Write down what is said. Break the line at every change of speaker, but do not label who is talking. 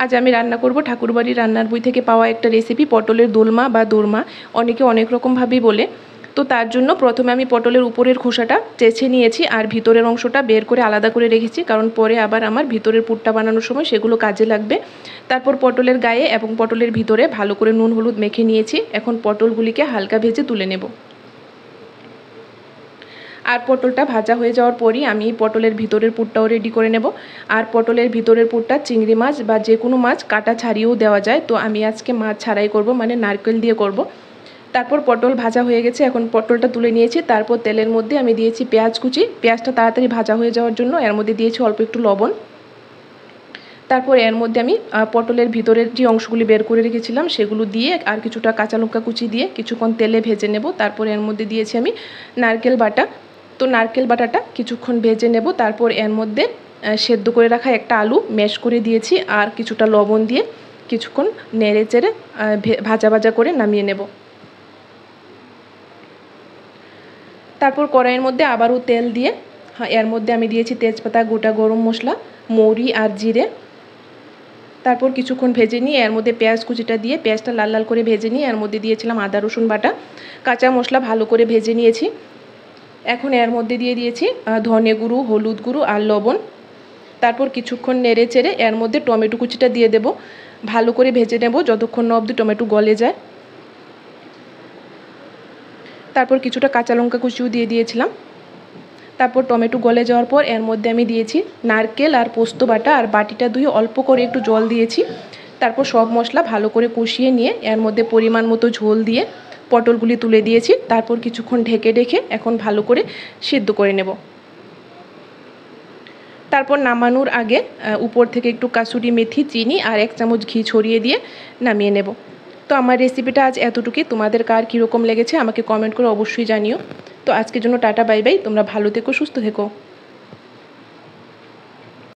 আজ আমি রান্না করব ঠাকুরবাড়ির রান্নার বই থেকে পাওয়া একটা রেসিপি, পটলের দোলমা বা দোরমা, অনেকে অনেক রকমভাবেই বলে। তো তার জন্য প্রথমে আমি পটলের উপরের খোসাটা চেঁচে নিয়েছি আর ভিতরের অংশটা বের করে আলাদা করে রেখেছি, কারণ পরে আবার আমার ভিতরের পুরটা বানানোর সময় সেগুলো কাজে লাগবে। তারপর পটলের গায়ে এবং পটলের ভিতরে ভালো করে নুন হলুদ মেখে নিয়েছি। এখন পটলগুলিকে হালকা ভেজে তুলে নেব। আর পটলটা ভাজা হয়ে যাওয়ার পরই আমি পটলের ভিতরের পুরটাও রেডি করে নেব। আর পটলের ভিতরের পুরটা চিংড়ি মাছ বা যে কোনো মাছ কাটা ছাড়িয়েও দেওয়া যায়, তো আমি আজকে মাছ ছাড়াই করব, মানে নারকেল দিয়ে করব। তারপর পটল ভাজা হয়ে গেছে, এখন পটলটা তুলে নিয়েছি। তারপর তেলের মধ্যে আমি দিয়েছি পেঁয়াজ কুচি, পেঁয়াজটা তাড়াতাড়ি ভাজা হয়ে যাওয়ার জন্য এর মধ্যে দিয়েছি অল্প একটু লবণ। তারপর এর মধ্যে আমি পটলের ভিতরের যে অংশগুলি বের করে রেখেছিলাম সেগুলো দিয়ে আর কিছুটা কাঁচা লঙ্কা কুচি দিয়ে কিছুক্ষণ তেলে ভেজে নেব। তারপর এর মধ্যে দিয়েছি আমি নারকেল বাটা। তো নারকেল বাটাটা কিছুক্ষণ ভেজে নেব। তারপর এর মধ্যে সেদ্ধ করে রাখা একটা আলু ম্যাশ করে দিয়েছি আর কিছুটা লবণ দিয়ে কিছুক্ষণ নেড়ে চেড়ে ভাজা ভাজা করে নামিয়ে নেব। তারপর কড়াইয়ের মধ্যে আবারও তেল দিয়ে এর মধ্যে আমি দিয়েছি তেজপাতা, গোটা গরম মশলা, মৌরি আর জিরে। তারপর কিছুক্ষণ ভেজে নিয়ে এর মধ্যে পেঁয়াজ কুচিটা দিয়ে পেঁয়াজটা লাল লাল করে ভেজে নিয়ে এর মধ্যে দিয়েছিলাম আদা রসুন বাটা, কাঁচা মশলা ভালো করে ভেজে নিয়েছি। এখন এর মধ্যে দিয়ে দিয়েছি ধনে গুঁড়ো, হলুদ গুঁড়ো আর লবণ। তারপর কিছুক্ষণ নেড়ে চেড়ে এর মধ্যে টমেটো কুচিটা দিয়ে দেব, ভালো করে ভেজে নেব যতক্ষণ না অবধি টমেটো গলে যায়। তারপর কিছুটা কাঁচা লঙ্কা কুচিও দিয়ে দিয়েছিলাম। তারপর টমেটো গলে যাওয়ার পর এর মধ্যে আমি দিয়েছি নারকেল আর পোস্ত বাটা, আর বাটিটা ধুয়ে অল্প করে একটু জল দিয়েছি। তারপর সব মশলা ভালো করে কষিয়ে নিয়ে এর মধ্যে পরিমাণ মতো ঝোল দিয়ে পটলগুলি তুলে দিয়েছি। তারপর কিছুক্ষণ ঢেকে ঢেকে এখন ভালো করে সিদ্ধ করে নেব। তারপর নামানোর আগে উপর থেকে একটু কাসুরি মেথি, চিনি আর 1 চামচ ঘি ছড়িয়ে দিয়ে নামিয়ে নেব। তো আমার রেসিপিটা আজ এতটুকুই। তোমাদের কার কীরকম লেগেছে আমাকে কমেন্ট করে অবশ্যই জানিও। তো আজকের জন্য টাটা, বাই বাই। তোমরা ভালো থেকো, সুস্থ থেকো।